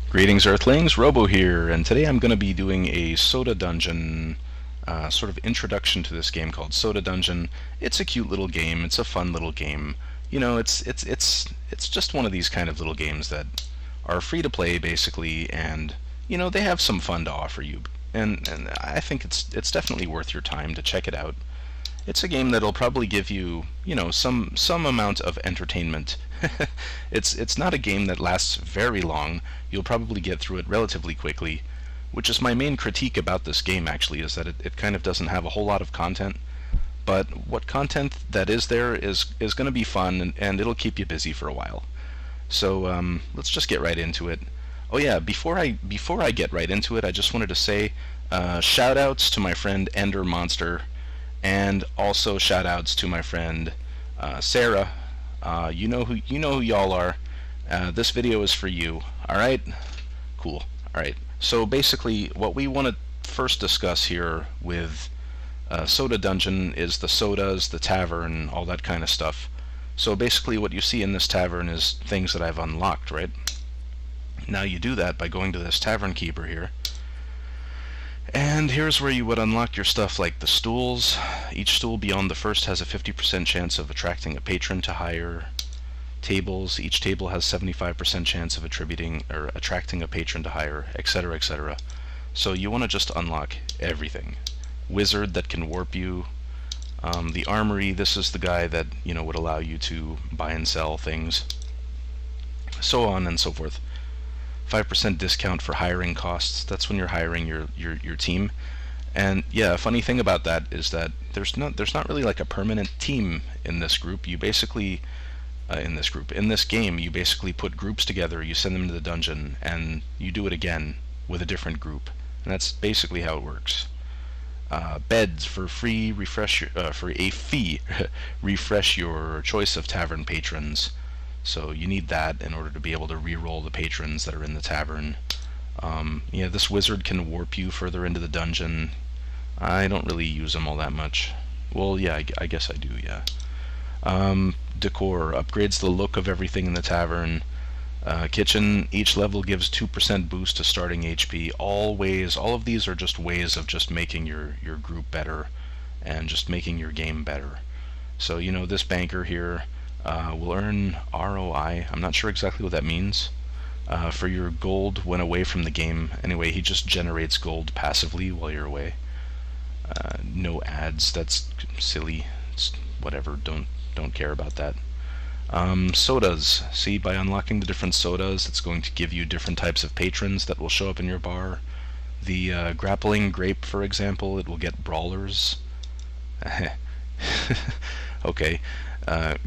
Greetings Earthlings, Robo here, and today I'm going to be doing a Soda Dungeon sort of introduction to this game called Soda Dungeon. It's a cute little game, it's a fun little game. You know, it's just one of these kind of little games that are free to play basically, and you know, they have some fun to offer you. And I think it's definitely worth your time to check it out. It's a game that'll probably give you, you know, some amount of entertainment. It's not a game that lasts very long. You'll probably get through it relatively quickly, which is my main critique about this game actually, is that it kind of doesn't have a whole lot of content. But what content that is there is going to be fun, and it'll keep you busy for a while. So let's just get right into it. Oh yeah, before I get right into it, I just wanted to say shout outs to my friend Ender Monster, and also shout outs to my friend Sarah. You know who y'all are. This video is for you. All right, cool. All right. So basically, what we want to first discuss here with Soda Dungeon is the sodas, the tavern, all that kind of stuff. So basically, what you see in this tavern is things that I've unlocked, right? Now you do that by going to this tavern keeper here. And here's where you would unlock your stuff like the stools. Each stool beyond the first has a 50% chance of attracting a patron to higher tables. Each table has 75% chance of attracting a patron to higher, etc., etc. So you want to just unlock everything. Wizard that can warp you. The armory, this is the guy that, you know, would allow you to buy and sell things. So on and so forth. 5% discount for hiring costs. That's when you're hiring your team. And yeah, a funny thing about that is that there's not really like a permanent team in this group. You basically in this game, you basically put groups together, you send them to the dungeon, and you do it again with a different group. And that's basically how it works. Beds for free, for a fee, refresh your choice of tavern patrons. So you need that in order to be able to re-roll the patrons that are in the tavern. Yeah, this wizard can warp you further into the dungeon. I don't really use them all that much. Well, yeah, I guess I do, yeah. Decor upgrades the look of everything in the tavern. Kitchen, each level gives 2% boost to starting HP. All of these are just ways of just making your group better and just making your game better. So, you know, this banker here will earn ROI. I'm not sure exactly what that means. For your gold when away from the game. Anyway, he just generates gold passively while you're away. No ads. That's silly. It's whatever. Don't care about that. Sodas. See, by unlocking the different sodas, it's going to give you different types of patrons that will show up in your bar. The grappling grape, for example, it will get brawlers. Okay.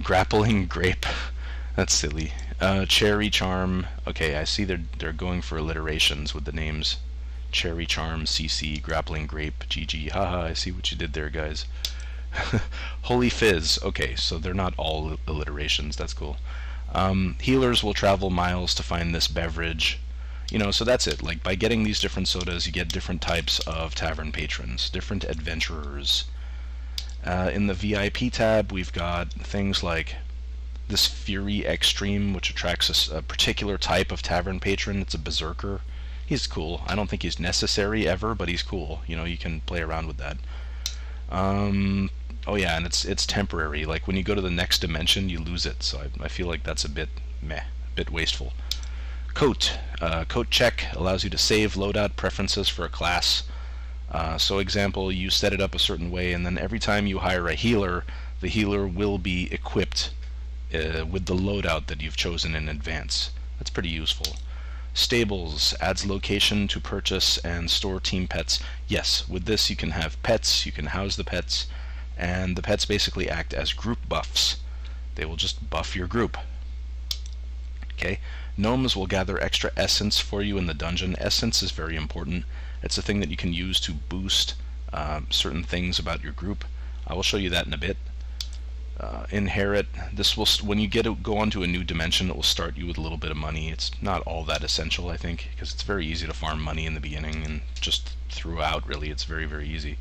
Grappling grape. That's silly. Cherry charm. Okay, I see they're going for alliterations with the names. Cherry charm, CC, grappling grape, GG. Haha, I see what you did there, guys. Holy fizz. Okay, so they're not all alliterations. That's cool. Healers will travel miles to find this beverage. You know, so that's it. Like, by getting these different sodas, you get different types of tavern patrons, different adventurers. In the VIP tab, we've got things like this Fury Extreme, which attracts a particular type of tavern patron. It's a berserker. He's cool. I don't think he's necessary ever, but he's cool. You know, you can play around with that. Oh yeah, and it's temporary. Like, when you go to the next dimension, you lose it. So I feel like that's a bit meh, a bit wasteful. Coat. Coat check allows you to save loadout preferences for a class. So example, you set it up a certain way, and then every time you hire a healer, the healer will be equipped with the loadout that you've chosen in advance. That's pretty useful. Stables adds location to purchase and store team pets. Yes, with this you can have pets, you can house the pets, and the pets basically act as group buffs. They will just buff your group. Okay. Gnomes will gather extra essence for you in the dungeon. Essence is very important. It's a thing that you can use to boost certain things about your group. I will show you that in a bit. Inherit. This will, when you go onto a new dimension, it will start you with a little bit of money. It's not all that essential, I think, because it's very easy to farm money in the beginning, and just throughout, really, it's very, very easy.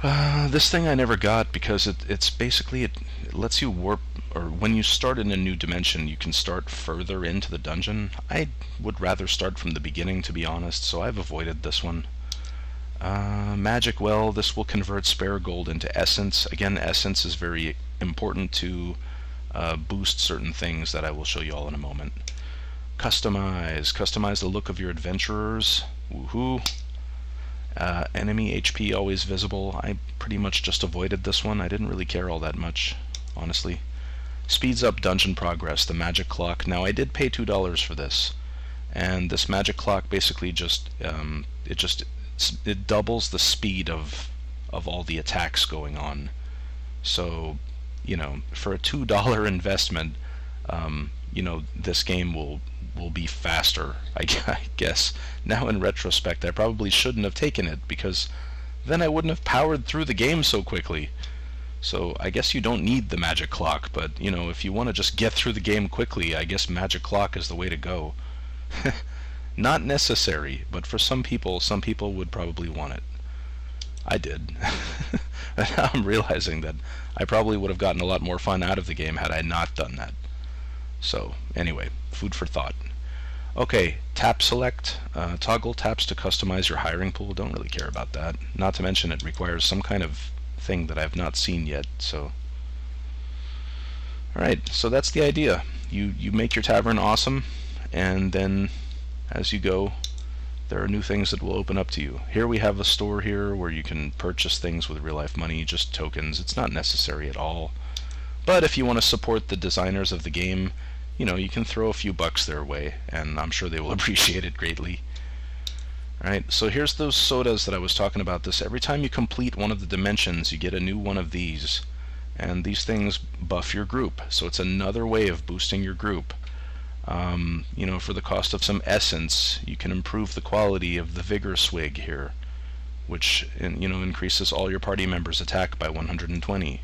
This thing I never got because it's basically, it lets you warp or when you start in a new dimension, you can start further into the dungeon. I would rather start from the beginning, to be honest, so I've avoided this one. Magic well, this will convert spare gold into essence. Again, essence is very important to boost certain things that I will show you all in a moment. Customize the look of your adventurers. Woohoo! Enemy HP always visible. I pretty much just avoided this one. I didn't really care all that much, honestly. Speeds up dungeon progress, the magic clock. Now I did pay $2 for this, and this magic clock basically just it doubles the speed of all the attacks going on. So, you know, for a $2 investment, you know, this game will be faster, I guess. Now in retrospect, I probably shouldn't have taken it, because then I wouldn't have powered through the game so quickly. So I guess you don't need the magic clock, but, you know, if you want to just get through the game quickly, I guess magic clock is the way to go. Not necessary, but for some people would probably want it. I did. And now I'm realizing that I probably would have gotten a lot more fun out of the game had I not done that. So, anyway, food for thought. Okay, tap select. Toggle taps to customize your hiring pool. Don't really care about that. Not to mention it requires some kind of thing that I've not seen yet, so... Alright, so that's the idea. You make your tavern awesome, and then as you go, there are new things that will open up to you. Here we have a store here where you can purchase things with real-life money, just tokens. It's not necessary at all. But if you want to support the designers of the game, you know, you can throw a few bucks their way, and I'm sure they will appreciate it greatly. Alright, so here's those sodas that I was talking about. This every time you complete one of the dimensions, you get a new one of these, and these things buff your group. So it's another way of boosting your group. You know, for the cost of some essence, you can improve the quality of the Vigor Swig here, which, you know, increases all your party members' attack by 120.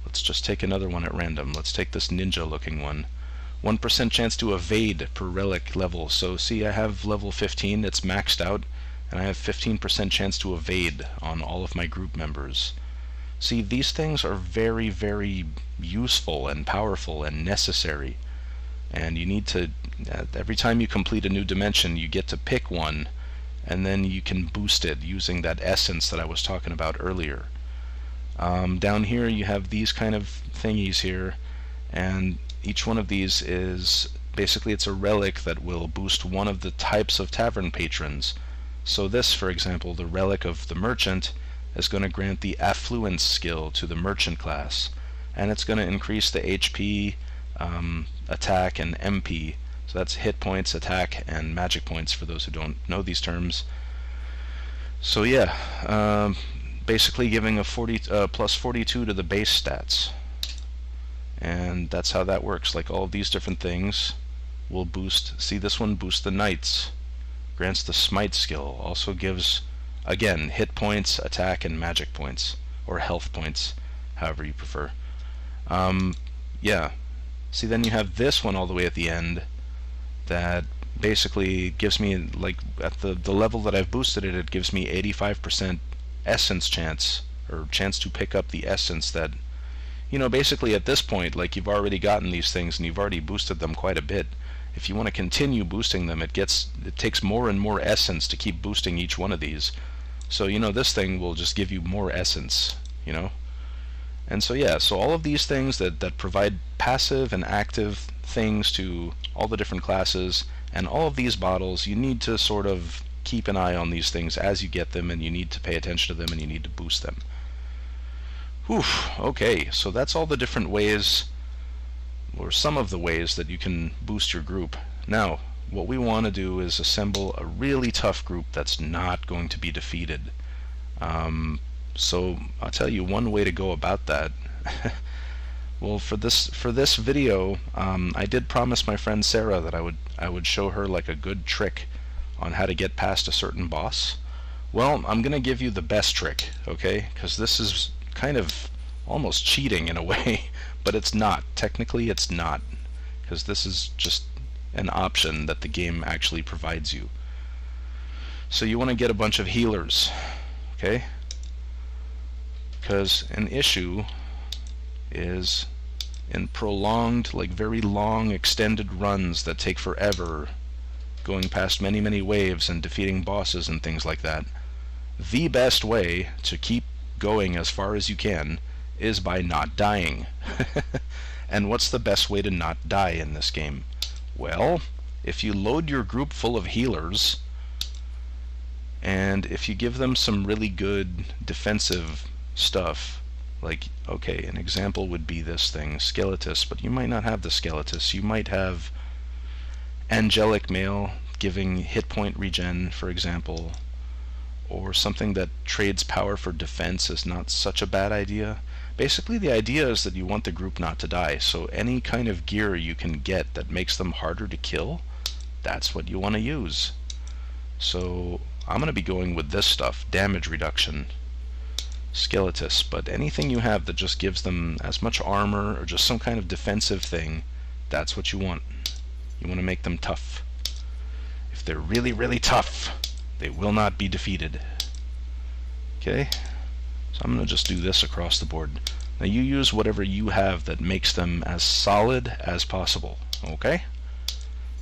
Let's just take another one at random. Let's take this ninja-looking one. 1% chance to evade per relic level. So see, I have level 15, it's maxed out, and I have 15% chance to evade on all of my group members. See, these things are very, very useful and powerful and necessary. And you need to, every time you complete a new dimension, you get to pick one, and then you can boost it using that essence that I was talking about earlier. Down here you have these kind of thingies here, and each one of these is basically, it's a relic that will boost one of the types of tavern patrons. So this, for example, the relic of the merchant, is going to grant the affluence skill to the merchant class, and it's going to increase the HP, attack, and MP. So that's hit points, attack, and magic points for those who don't know these terms. So yeah, basically giving a plus 42 to the base stats. And that's how that works. Like, all of these different things will boost. See, this one boosts the knights, grants the smite skill, also gives, again, hit points, attack, and magic points, or health points, however you prefer. Yeah, see, then you have this one all the way at the end that basically gives me, like, at the level that I've boosted it, it gives me 85% essence chance, or chance to pick up the essence that, you know, basically at this point, like, you've already gotten these things and you've already boosted them quite a bit. If you want to continue boosting them, it takes more and more essence to keep boosting each one of these. So, you know, this thing will just give you more essence, you know? And so, yeah, so all of these things that provide passive and active things to all the different classes, and all of these bottles, you need to sort of keep an eye on these things as you get them, and you need to pay attention to them, and you need to boost them. Whew, okay, so that's all the different ways, or some of the ways that you can boost your group. Now, what we want to do is assemble a really tough group that's not going to be defeated. So I'll tell you one way to go about that. Well, for this video, I did promise my friend Sarah that I would show her like a good trick on how to get past a certain boss. Well, I'm gonna give you the best trick, okay? Because this is kind of almost cheating in a way, but it's not. Technically, it's not, because this is just an option that the game actually provides you. So you want to get a bunch of healers, okay? Because an issue is in prolonged, like very long, extended runs that take forever, going past many, many waves and defeating bosses and things like that, the best way to keep going as far as you can is by not dying. And what's the best way to not die in this game? Well, if you load your group full of healers, and if you give them some really good defensive stuff, like, okay, an example would be this thing, Skeletus, but you might not have the Skeletus. You might have Angelic Mail giving hit point regen, for example, or something that trades power for defense is not such a bad idea. Basically, the idea is that you want the group not to die, so any kind of gear you can get that makes them harder to kill, that's what you want to use. So I'm going to be going with this stuff, damage reduction, Skeletus, but anything you have that just gives them as much armor or just some kind of defensive thing, that's what you want. You want to make them tough. If they're really, really tough, they will not be defeated. Okay? So I'm going to just do this across the board. Now you use whatever you have that makes them as solid as possible. Okay?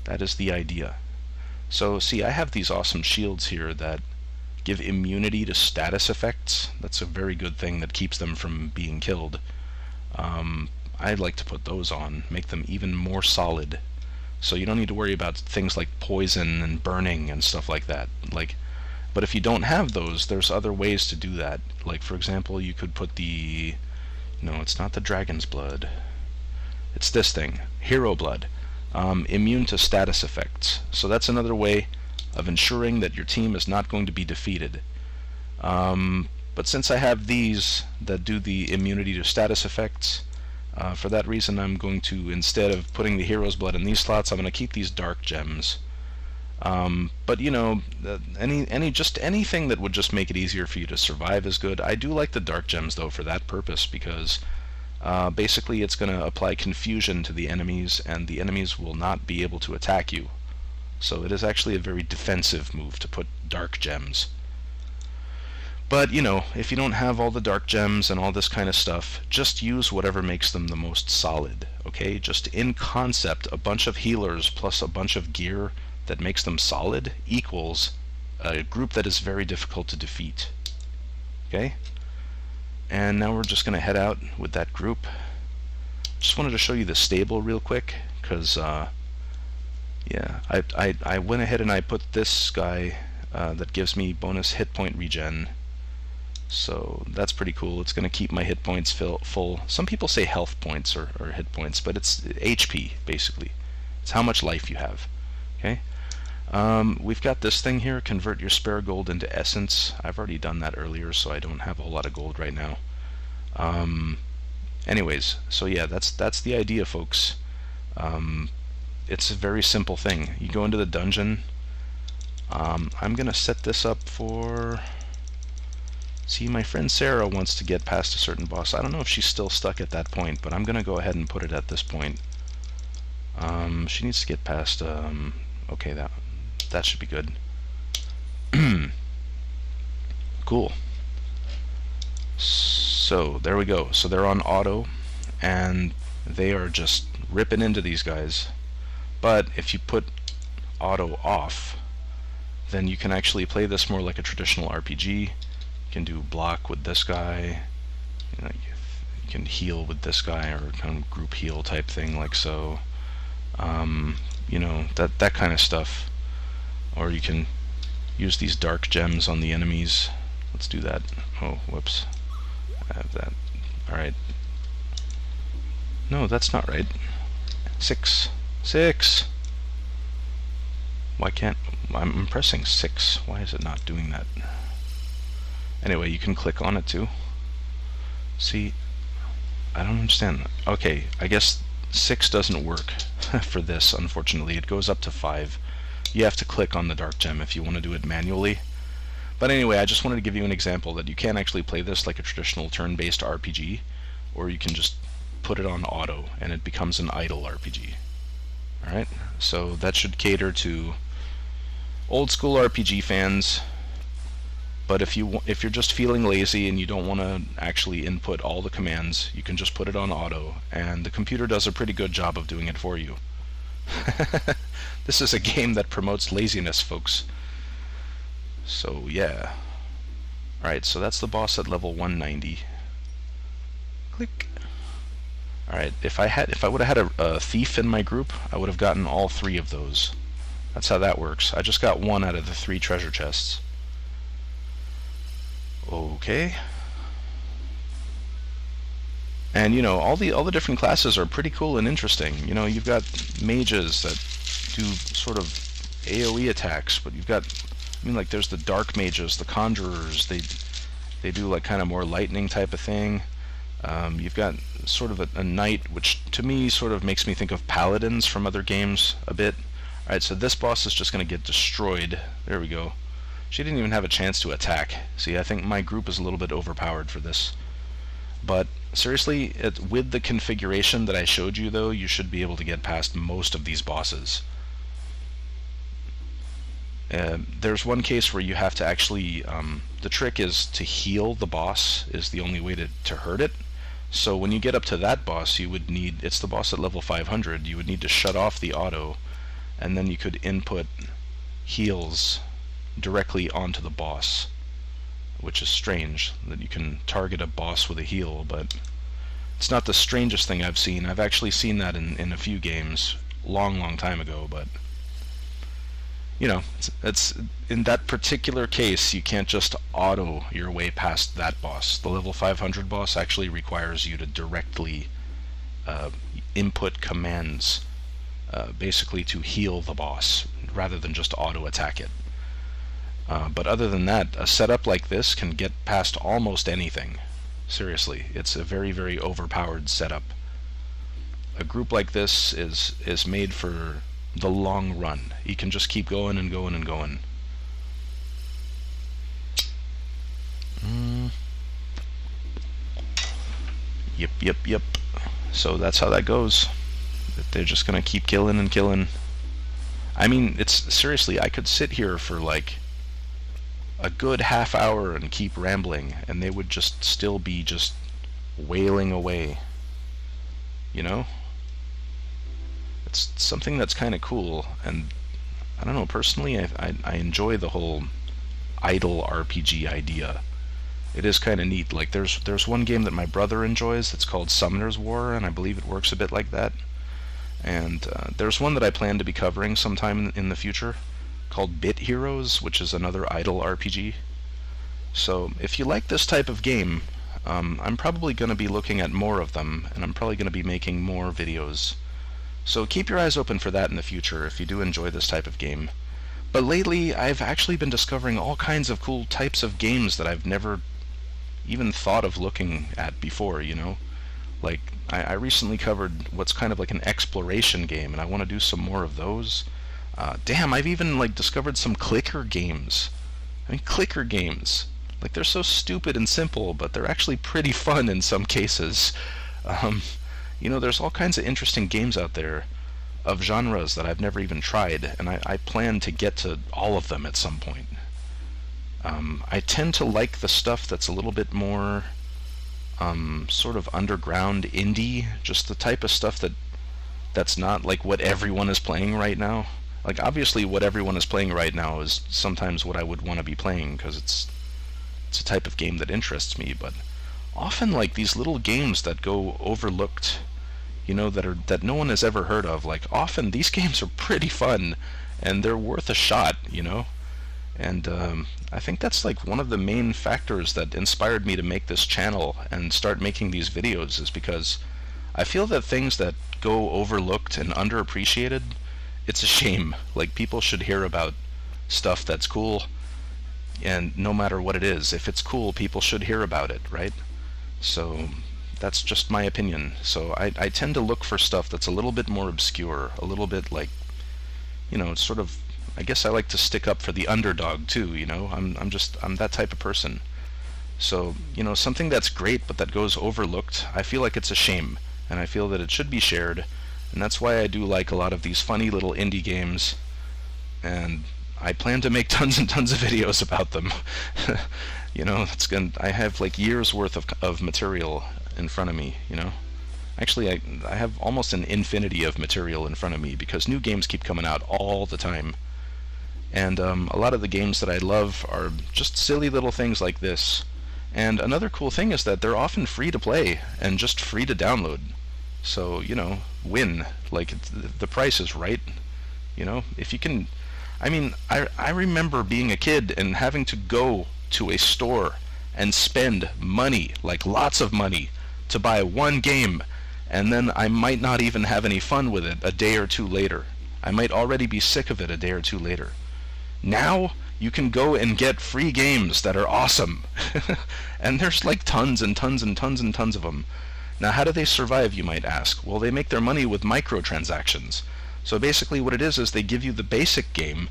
That is the idea. So see, I have these awesome shields here that give immunity to status effects. That's a very good thing that keeps them from being killed. I'd like to put those on, make them even more solid. So you don't need to worry about things like poison and burning and stuff like that. But if you don't have those, there's other ways to do that. Like, for example, you could put the... No, it's not the dragon's blood. It's this thing, hero blood. Immune to status effects. So that's another way of ensuring that your team is not going to be defeated. But since I have these that do the immunity to status effects, for that reason I'm going to, instead of putting the hero's blood in these slots, I'm going to keep these dark gems. But you know, just anything that would just make it easier for you to survive is good. I do like the dark gems though for that purpose, because basically it's going to apply confusion to the enemies, and the enemies will not be able to attack you. So it is actually a very defensive move to put dark gems. But, you know, if you don't have all the dark gems and all this kind of stuff, just use whatever makes them the most solid, okay? Just in concept, a bunch of healers plus a bunch of gear that makes them solid equals a group that is very difficult to defeat, okay? And now we're just going to head out with that group. Just wanted to show you the stable real quick, because, yeah, I went ahead and I put this guy that gives me bonus hit point regen. So that's pretty cool. It's going to keep my hit points full. Some people say health points or hit points, but it's HP, basically. It's how much life you have. Okay. We've got this thing here, convert your spare gold into essence. I've already done that earlier, so I don't have a whole lot of gold right now. Anyways, so yeah, that's the idea, folks. It's a very simple thing. You go into the dungeon. I'm going to set this up for... See, my friend Sarah wants to get past a certain boss. I don't know if she's still stuck at that point, but I'm going to go ahead and put it at this point. She needs to get past... okay, that should be good. Cool. So, there we go. So they're on auto, and they are just ripping into these guys. But if you put auto off, then you can actually play this more like a traditional RPG. You can do block with this guy, you know, you can heal with this guy, or kind of group heal type thing, like so. You know, that kind of stuff. Or you can use these dark gems on the enemies. Let's do that. Oh, whoops. I have that. Alright. No, that's not right. 6. Why can't... I'm pressing 6. Why is it not doing that? Anyway, you can click on it too. See, I don't understand. Okay, I guess 6 doesn't work for this, unfortunately. It goes up to 5. You have to click on the dark gem if you want to do it manually. But anyway, I just wanted to give you an example that you can actually play this like a traditional turn-based RPG, or you can just put it on auto and it becomes an idle RPG. Alright, so that should cater to old school RPG fans, But if you're just feeling lazy and you don't want to actually input all the commands, you can just put it on auto, and the computer does a pretty good job of doing it for you. This is a game that promotes laziness, folks. So yeah. Alright, so that's the boss at level 190. Click. Alright, if I would have had a thief in my group, I would have gotten all 3 of those. That's how that works. I just got 1 out of the 3 treasure chests. Okay. And all the different classes are pretty cool and interesting. You've got mages that do sort of AoE attacks, but you've got, like there's the dark mages, the conjurers. They do like kind of more lightning type of thing. You've got sort of a knight, which to me sort of makes me think of paladins from other games a bit. Alright, so this boss is just going to get destroyed. There we go. She didn't even have a chance to attack. See, I think my group is a little bit overpowered for this. But seriously, with the configuration that I showed you, though, you should be able to get past most of these bosses. There's one case where you have to actually... the trick is to heal the boss is the only way to hurt it. So when you get up to that boss, you would need... It's the boss at level 500. You would need to shut off the auto, and then you could input heals directly onto the boss, which is strange that you can target a boss with a heal, but it's not the strangest thing I've seen. I've actually seen that in a few games long time ago, but it's in that particular case you can't just auto your way past that boss. The level 500 boss actually requires you to directly input commands basically to heal the boss rather than just auto attack it. But other than that, a setup like this can get past almost anything. Seriously, it's a very overpowered setup. A group like this is made for the long run. You can just keep going and going and going. Yep. So that's how that goes. They're just gonna keep killing and killing. I mean, it's seriously, I could sit here for like a good half hour and keep rambling, and they would just still be just wailing away. It's something that's kind of cool, and I don't know, personally I enjoy the whole idle RPG idea. It is kind of neat. Like there's one game that my brother enjoys. It's called Summoner's War, and I believe it works a bit like that. And there's one that I plan to be covering sometime in the future called Bit Heroes, which is another idle RPG. So if you like this type of game, I'm probably going to be looking at more of them, and I'm probably going to be making more videos. So keep your eyes open for that in the future if you do enjoy this type of game. But lately, I've actually been discovering all kinds of cool types of games that I've never even thought of looking at before, Like, I recently covered what's kind of like an exploration game, and I want to do some more of those. Damn, I've even like discovered some clicker games. Clicker games. Like, they're so stupid and simple, but they're actually pretty fun in some cases. There's all kinds of interesting games out there of genres that I've never even tried, and I plan to get to all of them at some point. I tend to like the stuff that's a little bit more sort of underground indie, just the type of stuff that's not like what everyone is playing right now. Like, obviously what everyone is playing right now is sometimes what I would want to be playing, because it's a type of game that interests me, but often like these little games that go overlooked, that no one has ever heard of, like often these games are pretty fun and they're worth a shot, And I think that's like one of the main factors that inspired me to make this channel and start making these videos, is because I feel that things that go overlooked and underappreciated, it's a shame. Like, people should hear about stuff that's cool, and no matter what it is, if it's cool, people should hear about it, right? So that's just my opinion. So I tend to look for stuff that's a little bit more obscure, a little bit like, sort of, I guess I like to stick up for the underdog too, I'm that type of person. So, something that's great but that goes overlooked, I feel like it's a shame, and I feel that it should be shared, and that's why I do like a lot of these funny little indie games. And I plan to make tons and tons of videos about them. I have like years worth of material in front of me. Actually, I have almost an infinity of material in front of me because new games keep coming out all the time. And a lot of the games that I love are just silly little things like this. And another cool thing is that they're often free to play and just free to download. So, win. Like, the price is right. If you can... I remember being a kid and having to go to a store and spend money, like lots of money, to buy one game, and then I might not even have any fun with it a day or two later. I might already be sick of it a day or two later. Now, you can go and get free games that are awesome. And there's like tons and tons and tons and tons of them. Now, how do they survive, you might ask? Well, they make their money with microtransactions. So basically what it is they give you the basic game,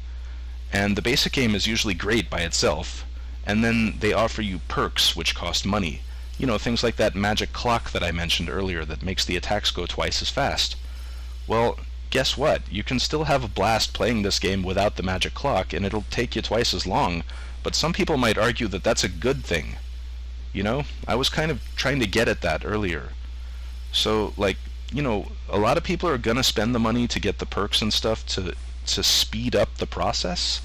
and the basic game is usually great by itself, and then they offer you perks which cost money. Things like that magic clock that I mentioned earlier that makes the attacks go twice as fast. Well, guess what? You can still have a blast playing this game without the magic clock, and it'll take you twice as long, but some people might argue that that's a good thing. I was kind of trying to get at that earlier. So, a lot of people are going to spend the money to get the perks and stuff to speed up the process,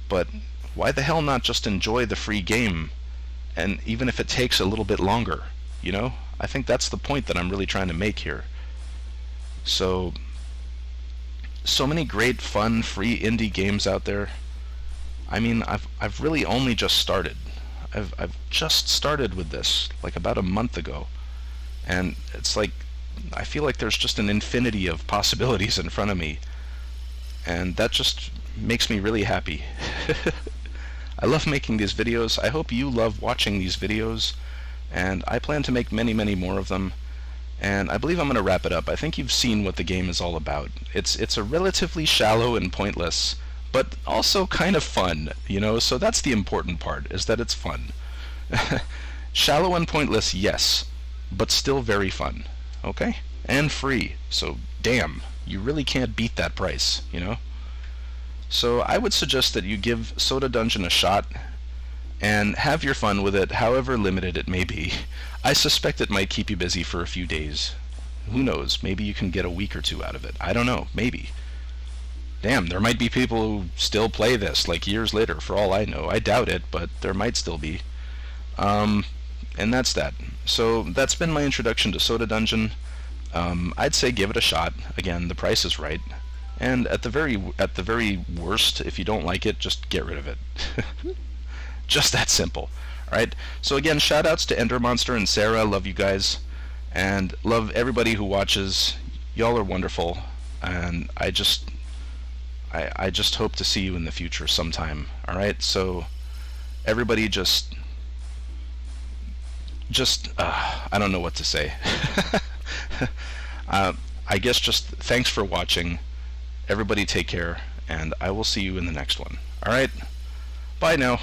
but why the hell not just enjoy the free game, and even if it takes a little bit longer, I think that's the point that I'm really trying to make here. So many great, fun, free indie games out there. I've really only just started. I've just started with this, like about a month ago, and it's like I feel like there's just an infinity of possibilities in front of me, and that just makes me really happy. I love making these videos. I hope you love watching these videos, and I plan to make many, many more of them. And I believe I'm going to wrap it up. I think you've seen what the game is all about. It's a relatively shallow and pointless, but also kind of fun, so that's the important part, is that it's fun. Shallow and pointless, yes, but still very fun, okay? And free, so damn, you really can't beat that price, So I would suggest that you give Soda Dungeon a shot, and have your fun with it, however limited it may be. I suspect it might keep you busy for a few days. Who knows, maybe you can get a week or two out of it. I don't know, maybe. Damn, there might be people who still play this, like years later, for all I know. I doubt it, but there might still be. And that's that. So that's been my introduction to Soda Dungeon. I'd say give it a shot. Again, the price is right. And at the very worst, if you don't like it, just get rid of it. Just that simple. Alright, so again, shout outs to Ender Monster and Sarah. Love you guys. And love everybody who watches. Y'all are wonderful. And I just hope to see you in the future sometime. Alright, so everybody just I don't know what to say. I guess just thanks for watching. Everybody take care, and I will see you in the next one. Alright, bye now.